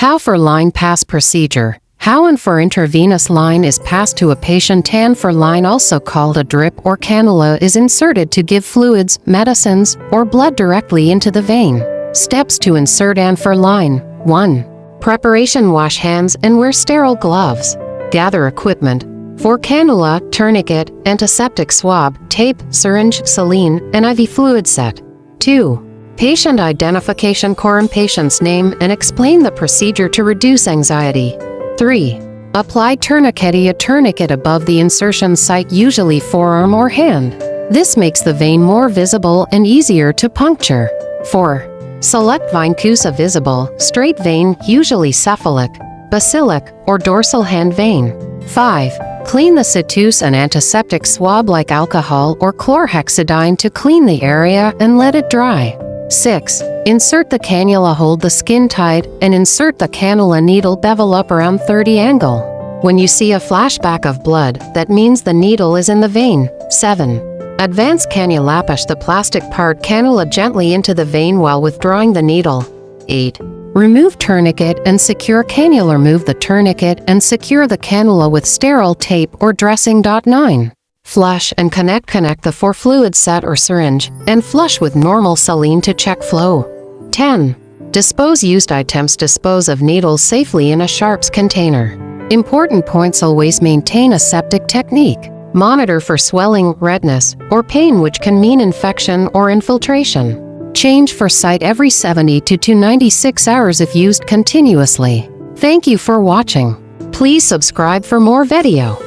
How for line pass procedure. How and for intravenous line is passed to a patient, and for line, also called a drip or cannula, is inserted to give fluids, medicines, or blood directly into the vein. Steps to insert and for line. 1. Preparation: wash hands and wear sterile gloves. Gather equipment. For cannula, tourniquet, antiseptic swab, tape, syringe, saline, and IV fluid set. 2. Patient identification: form patient's name and explain the procedure to reduce anxiety. 3. Apply tourniquet: a tourniquet above the insertion site, usually forearm or hand. This makes the vein more visible and easier to puncture. 4. Select venous: a visible, straight vein, usually cephalic, basilic, or dorsal hand vein. 5. Clean the situs: an antiseptic swab like alcohol or chlorhexidine to clean the area and let it dry. 6. Insert the cannula: hold the skin tight and insert the cannula needle bevel up around 30 angle. When you see a flashback of blood, that means the needle is in the vein. 7. Advance cannula: push the plastic part cannula gently into the vein while withdrawing the needle. 8. Remove tourniquet and secure cannula: remove the tourniquet and secure the cannula with sterile tape or dressing. 9. Flush and connect the fluid set or syringe, and flush with normal saline to check flow. 10. Dispose used items: dispose of needles safely in a sharps container. Important points: always maintain a septic technique. Monitor for swelling, redness, or pain, which can mean infection or infiltration. Change for site every 72 to 96 hours if used continuously. Thank you for watching. Please subscribe for more video.